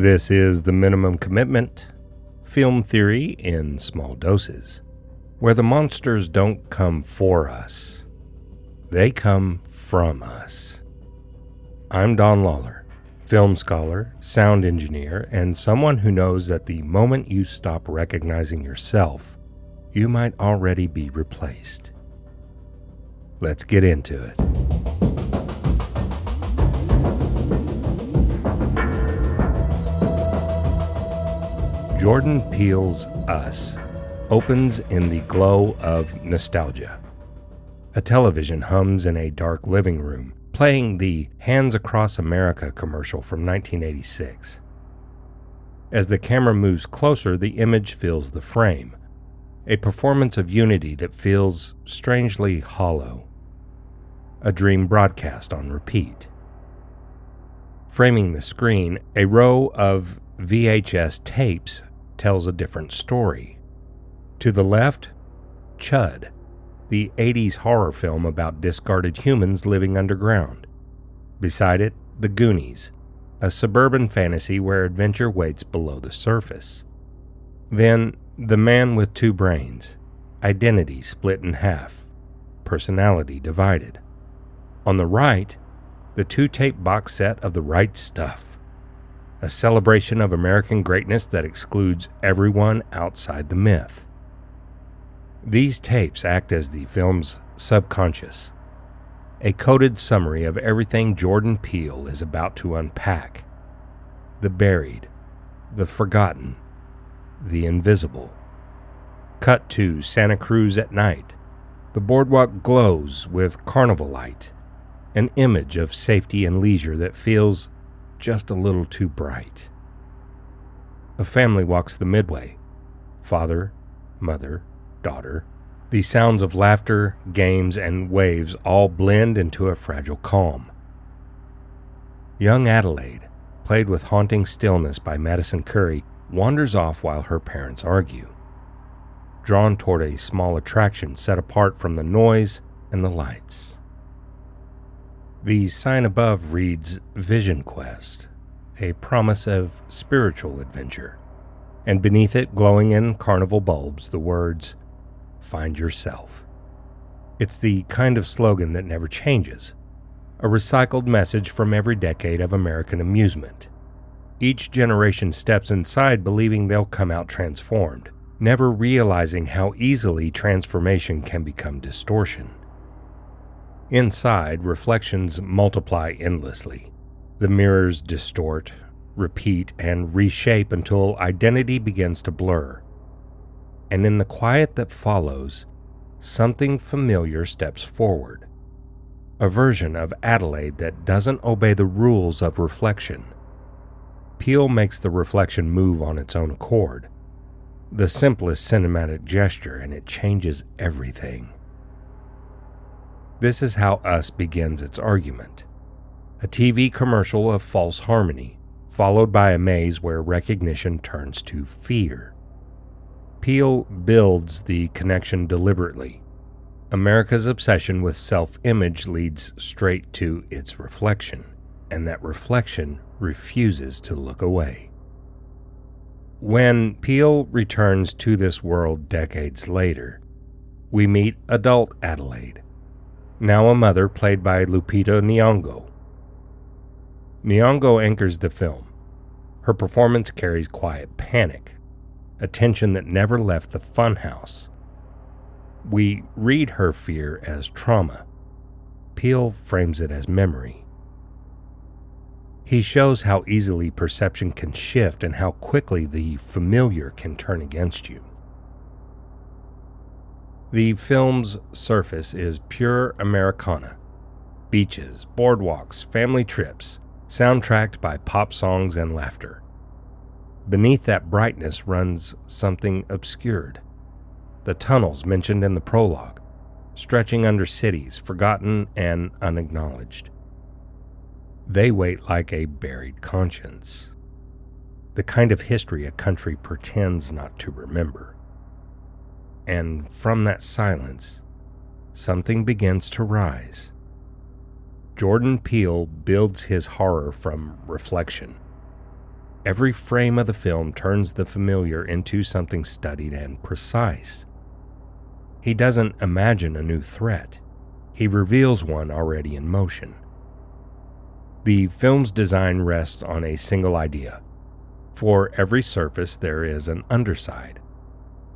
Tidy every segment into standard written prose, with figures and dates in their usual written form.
This is The Minimum Commitment, film theory in small doses, where the monsters don't come for us, they come from us. I'm Don Lawler, film scholar, sound engineer, and someone who knows that the moment you stop recognizing yourself, you might already be replaced. Let's get into it. Jordan Peele's Us opens in the glow of nostalgia. A television hums in a dark living room, playing the Hands Across America commercial from 1986. As the camera moves closer, the image fills the frame, a performance of unity that feels strangely hollow. A dream broadcast on repeat. Framing the screen, a row of VHS tapes tells a different story. To the left, Chud, the 80s horror film about discarded humans living underground. Beside it, The Goonies, a suburban fantasy where adventure waits below the surface. Then, The Man with Two Brains, identity split in half, personality divided. On the right, the two-tape box set of The Right Stuff, a celebration of American greatness that excludes everyone outside the myth. These tapes act as the film's subconscious, a coded summary of everything Jordan Peele is about to unpack: the buried, the forgotten, the invisible. Cut to Santa Cruz at night. The boardwalk glows with carnival light, an image of safety and leisure that feels just a little too bright. A family walks the midway. Father, mother, daughter. The sounds of laughter, games, and waves all blend into a fragile calm. Young Adelaide, played with haunting stillness by Madison Curry, wanders off while her parents argue, drawn toward a small attraction set apart from the noise and the lights. The sign above reads Vision Quest, a promise of spiritual adventure, and beneath it, glowing in carnival bulbs, the words, Find Yourself. It's the kind of slogan that never changes, a recycled message from every decade of American amusement. Each generation steps inside believing they'll come out transformed, never realizing how easily transformation can become distortion. Inside, reflections multiply endlessly. The mirrors distort, repeat, and reshape until identity begins to blur. And in the quiet that follows, something familiar steps forward. A version of Adelaide that doesn't obey the rules of reflection. Peele makes the reflection move on its own accord. The simplest cinematic gesture, and it changes everything. This is how Us begins its argument. A TV commercial of false harmony, followed by a maze where recognition turns to fear. Peele builds the connection deliberately. America's obsession with self-image leads straight to its reflection, and that reflection refuses to look away. When Peele returns to this world decades later, we meet adult Adelaide, now a mother played by Lupita Nyong'o. Nyong'o anchors the film. Her performance carries quiet panic, a tension that never left the funhouse. We read her fear as trauma. Peele frames it as memory. He shows how easily perception can shift and how quickly the familiar can turn against you. The film's surface is pure Americana. Beaches, boardwalks, family trips, soundtracked by pop songs and laughter. Beneath that brightness runs something obscured. The tunnels mentioned in the prologue, stretching under cities forgotten and unacknowledged. They wait like a buried conscience, the kind of history a country pretends not to remember. And from that silence, something begins to rise. Jordan Peele builds his horror from reflection. Every frame of the film turns the familiar into something studied and precise. He doesn't imagine a new threat. He reveals one already in motion. The film's design rests on a single idea. For every surface, there is an underside.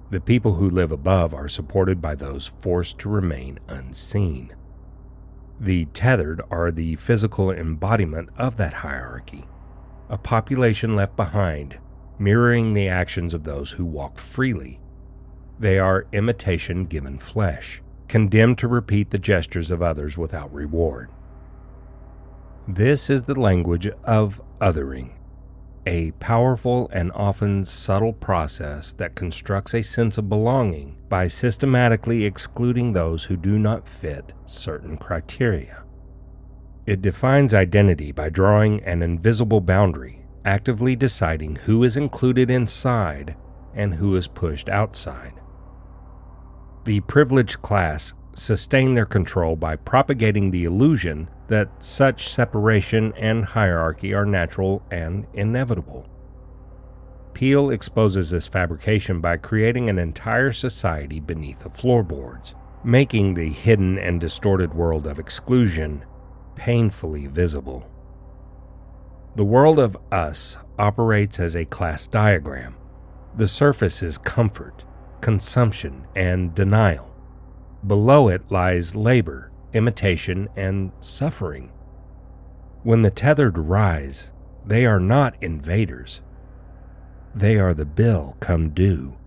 The people who live above are supported by those forced to remain unseen. The tethered are the physical embodiment of that hierarchy, a population left behind, mirroring the actions of those who walk freely. They are imitation given flesh, condemned to repeat the gestures of others without reward. This is the language of othering, a powerful and often subtle process that constructs a sense of belonging by systematically excluding those who do not fit certain criteria. It defines identity by drawing an invisible boundary, actively deciding who is included inside and who is pushed outside. The privileged class sustain their control by propagating the illusion that such separation and hierarchy are natural and inevitable. Peele exposes this fabrication by creating an entire society beneath the floorboards, making the hidden and distorted world of exclusion painfully visible. The world of us operates as a class diagram. The surface is comfort, consumption, and denial. Below it lies labor, imitation, and suffering. When the tethered rise, they are not invaders. They are the bill come due.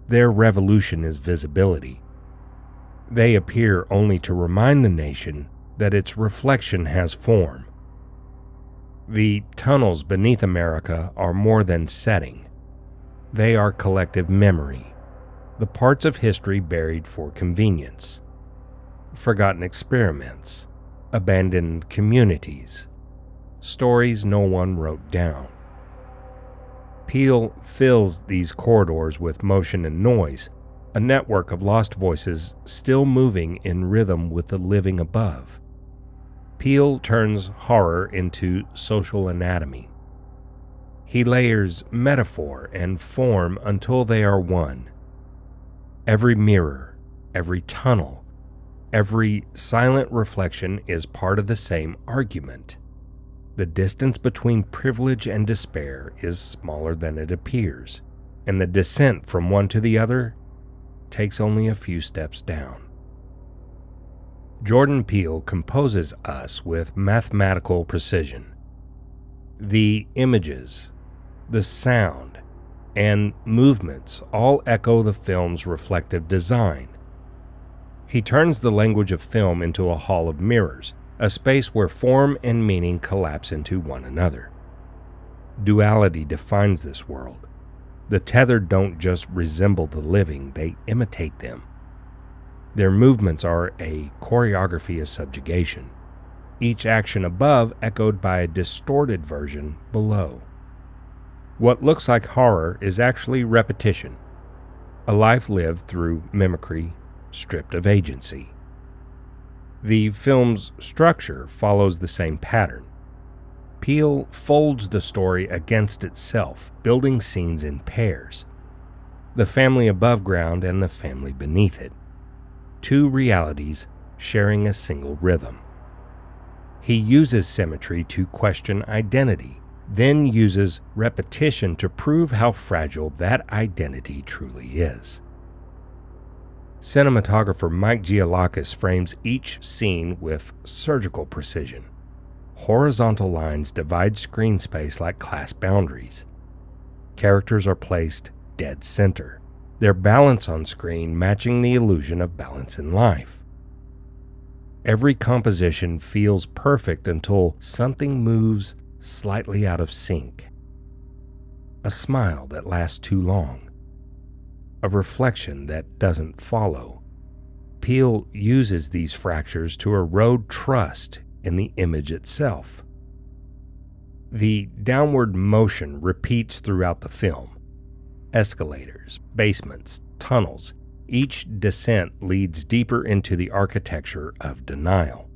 Their revolution is visibility. They appear only to remind the nation that its reflection has form. The tunnels beneath America are more than setting. They are collective memory, the parts of history buried for convenience, forgotten experiments, abandoned communities, stories no one wrote down. Peele fills these corridors with motion and noise, a network of lost voices still moving in rhythm with the living above. Peele turns horror into social anatomy. He layers metaphor and form until they are one. Every mirror, every tunnel, every silent reflection is part of the same argument. The distance between privilege and despair is smaller than it appears, and the descent from one to the other takes only a few steps down. Jordan Peele composes us with mathematical precision. The images, the sound, and movements all echo the film's reflective design. He turns the language of film into a hall of mirrors, a space where form and meaning collapse into one another. Duality defines this world. The tethered don't just resemble the living, they imitate them. Their movements are a choreography of subjugation, each action above echoed by a distorted version below. What looks like horror is actually repetition, a life lived through mimicry, stripped of agency. The film's structure follows the same pattern. Peele folds the story against itself, building scenes in pairs. The family above ground and the family beneath it. Two realities sharing a single rhythm. He uses symmetry to question identity, then uses repetition to prove how fragile that identity truly is. Cinematographer Mike Giolakis frames each scene with surgical precision. Horizontal lines divide screen space like class boundaries. Characters are placed dead center, their balance on screen matching the illusion of balance in life. Every composition feels perfect until something moves slightly out of sync. A smile that lasts too long. A reflection that doesn't follow. Peele uses these fractures to erode trust in the image itself. The downward motion repeats throughout the film. Escalators, basements, tunnels, each descent leads deeper into the architecture of denial.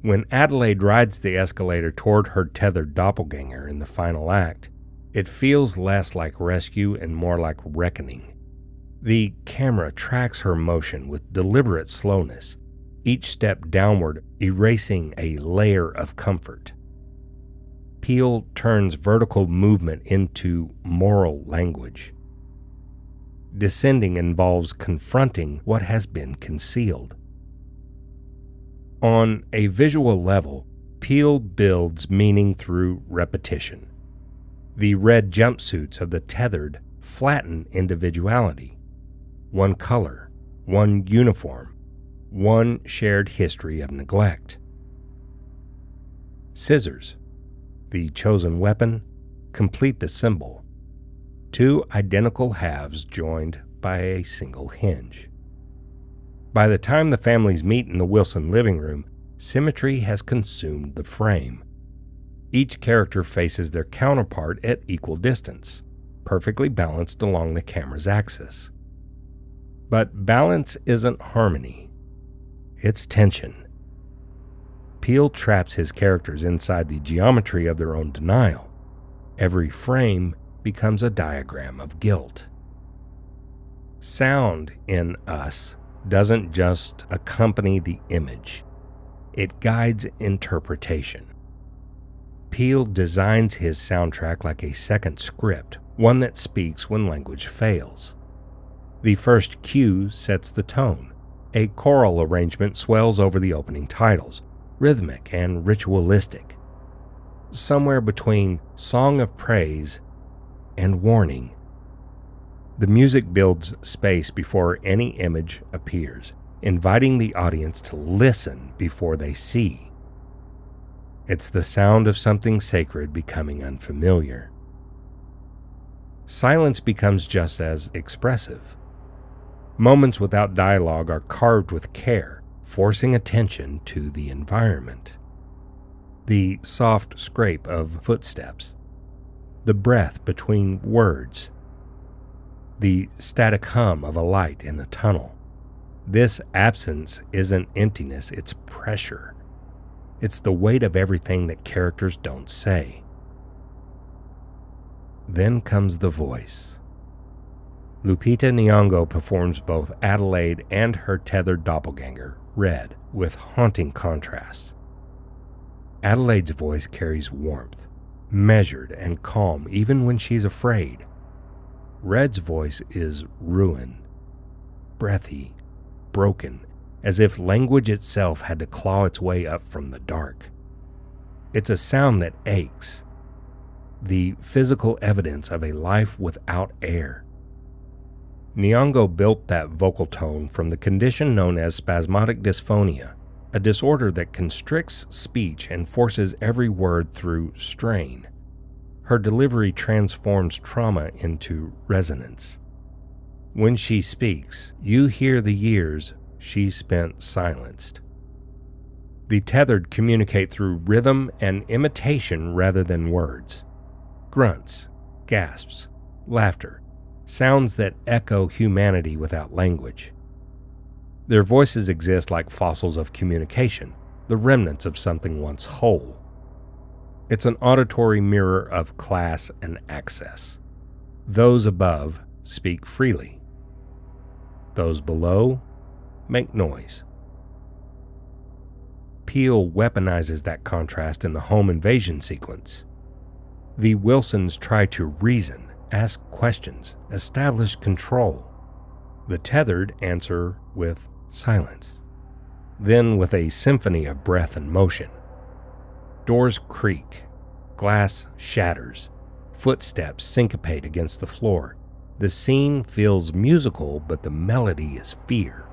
When Adelaide rides the escalator toward her tethered doppelganger in the final act, it feels less like rescue and more like reckoning. The camera tracks her motion with deliberate slowness, each step downward erasing a layer of comfort. Peele turns vertical movement into moral language. Descending involves confronting what has been concealed. On a visual level, Peele builds meaning through repetition. The red jumpsuits of the tethered flatten individuality. One color, one uniform, one shared history of neglect. Scissors, the chosen weapon, complete the symbol. Two identical halves joined by a single hinge. By the time the families meet in the Wilson living room, symmetry has consumed the frame. Each character faces their counterpart at equal distance, perfectly balanced along the camera's axis. But balance isn't harmony, it's tension. Peele traps his characters inside the geometry of their own denial. Every frame becomes a diagram of guilt. Sound in Us doesn't just accompany the image, it guides interpretation. Peele designs his soundtrack like a second script, one that speaks when language fails. The first cue sets the tone. A choral arrangement swells over the opening titles, rhythmic and ritualistic. Somewhere between song of praise and warning. The music builds space before any image appears, inviting the audience to listen before they see. It's the sound of something sacred becoming unfamiliar. Silence becomes just as expressive. Moments without dialogue are carved with care, forcing attention to the environment. The soft scrape of footsteps, the breath between words, the static hum of a light in a tunnel. This absence isn't emptiness, it's pressure. It's the weight of everything that characters don't say. Then comes the voice. Lupita Nyong'o performs both Adelaide and her tethered doppelganger, Red, with haunting contrast. Adelaide's voice carries warmth, measured and calm even when she's afraid. Red's voice is ruin, breathy, broken, as if language itself had to claw its way up from the dark. It's a sound that aches, the physical evidence of a life without air. Nyong'o built that vocal tone from the condition known as spasmodic dysphonia, a disorder that constricts speech and forces every word through strain. Her delivery transforms trauma into resonance. When she speaks, you hear the years she spent silenced. The tethered communicate through rhythm and imitation rather than words. Grunts, gasps, laughter, sounds that echo humanity without language. Their voices exist like fossils of communication, the remnants of something once whole. It's an auditory mirror of class and access. Those above speak freely. Those below make noise. Peele weaponizes that contrast in the home invasion sequence. The Wilsons try to reason, ask questions, establish control. The tethered answer with silence, then with a symphony of breath and motion. Doors creak, glass shatters, footsteps syncopate against the floor. The scene feels musical, but the melody is fear.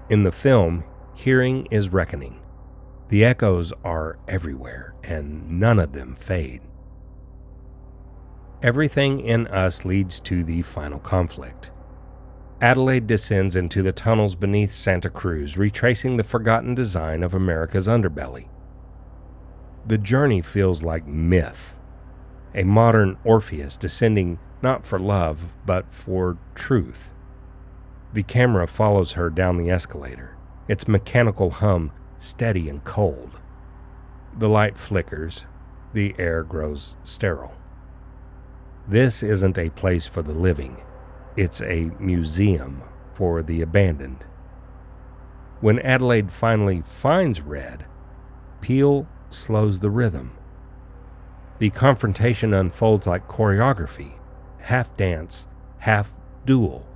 In the film, hearing is reckoning. The echoes are everywhere, and none of them fade. Everything in Us leads to the final conflict. Adelaide descends into the tunnels beneath Santa Cruz, retracing the forgotten design of America's underbelly. The journey feels like myth, a modern Orpheus descending not for love, but for truth. The camera follows her down the escalator, its mechanical hum steady and cold. The light flickers, the air grows sterile. This isn't a place for the living, it's a museum for the abandoned. When Adelaide finally finds Red, Peele slows the rhythm. The confrontation unfolds like choreography, half dance, half duel.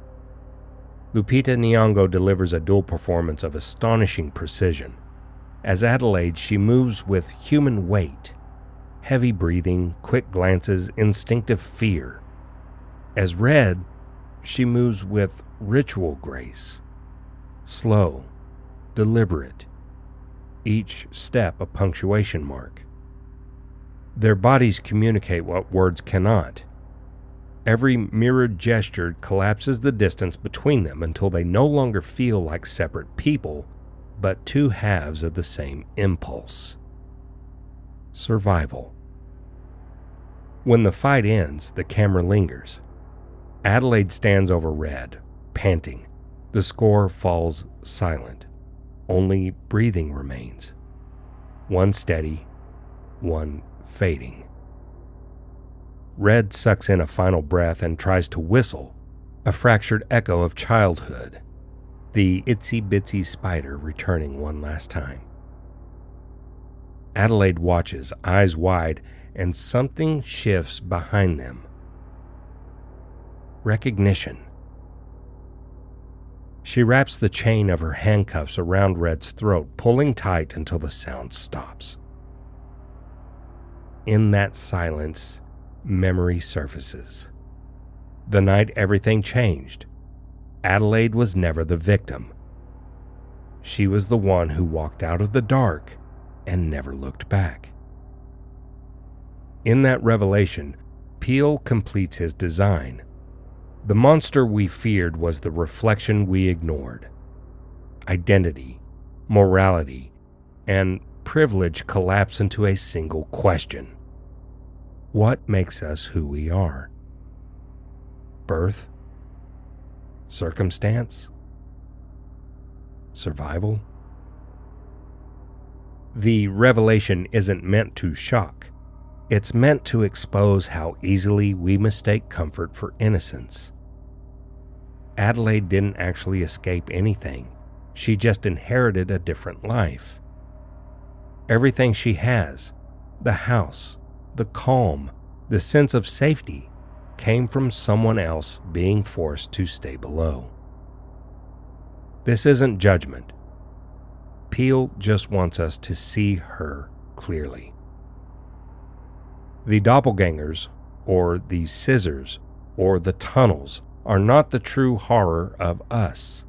Lupita Nyong'o delivers a dual performance of astonishing precision. As Adelaide, she moves with human weight, heavy breathing, quick glances, instinctive fear. As Red, she moves with ritual grace, slow, deliberate, each step a punctuation mark. Their bodies communicate what words cannot. Every mirrored gesture collapses the distance between them until they no longer feel like separate people, but two halves of the same impulse. Survival. When the fight ends, the camera lingers. Adelaide stands over Red, panting. The score falls silent. Only breathing remains. One steady, one fading. Red sucks in a final breath and tries to whistle, a fractured echo of childhood, the itsy-bitsy spider returning one last time. Adelaide watches, eyes wide, and something shifts behind them. Recognition. She wraps the chain of her handcuffs around Red's throat, pulling tight until the sound stops. In that silence, memory surfaces. The night everything changed. Adelaide was never the victim. She was the one who walked out of the dark and never looked back. In that revelation, Peele completes his design. The monster we feared was the reflection we ignored. Identity, morality, and privilege collapse into a single question. What makes us who we are? Birth? Circumstance? Survival? The revelation isn't meant to shock. It's meant to expose how easily we mistake comfort for innocence. Adelaide didn't actually escape anything. She just inherited a different life. Everything she has, the house, the calm, the sense of safety, came from someone else being forced to stay below. This isn't judgment. Peele just wants us to see her clearly. The doppelgangers, or the scissors, or the tunnels are not the true horror of us.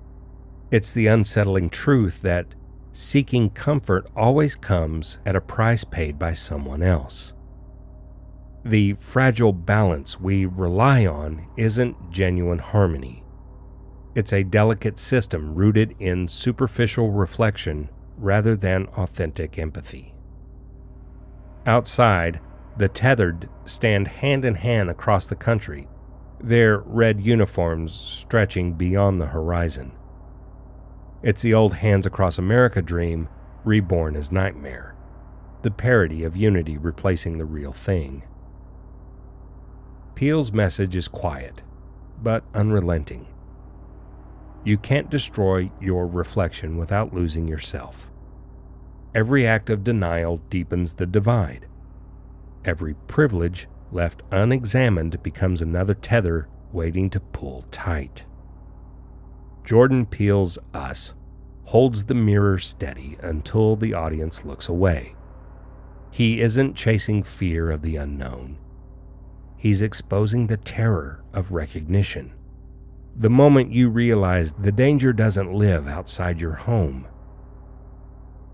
It's the unsettling truth that seeking comfort always comes at a price paid by someone else. The fragile balance we rely on isn't genuine harmony. It's a delicate system rooted in superficial reflection rather than authentic empathy. Outside, the tethered stand hand in hand across the country, their red uniforms stretching beyond the horizon. It's the old Hands Across America dream reborn as nightmare, the parody of unity replacing the real thing. Peele's message is quiet, but unrelenting. You can't destroy your reflection without losing yourself. Every act of denial deepens the divide. Every privilege left unexamined becomes another tether waiting to pull tight. Jordan Peele's Us holds the mirror steady until the audience looks away. He isn't chasing fear of the unknown. He's exposing the terror of recognition. The moment you realize the danger doesn't live outside your home.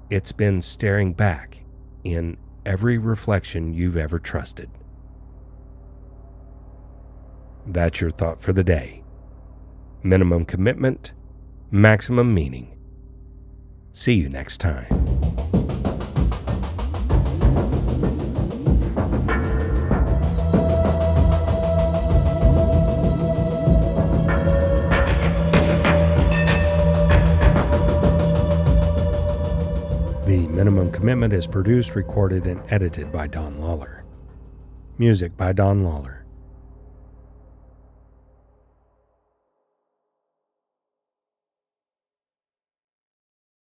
It's been staring back in every reflection you've ever trusted. That's your thought for the day. Minimum commitment, maximum meaning. See you next time. Minimum Commitment is produced, recorded, and edited by Don Lawler. Music by Don Lawler.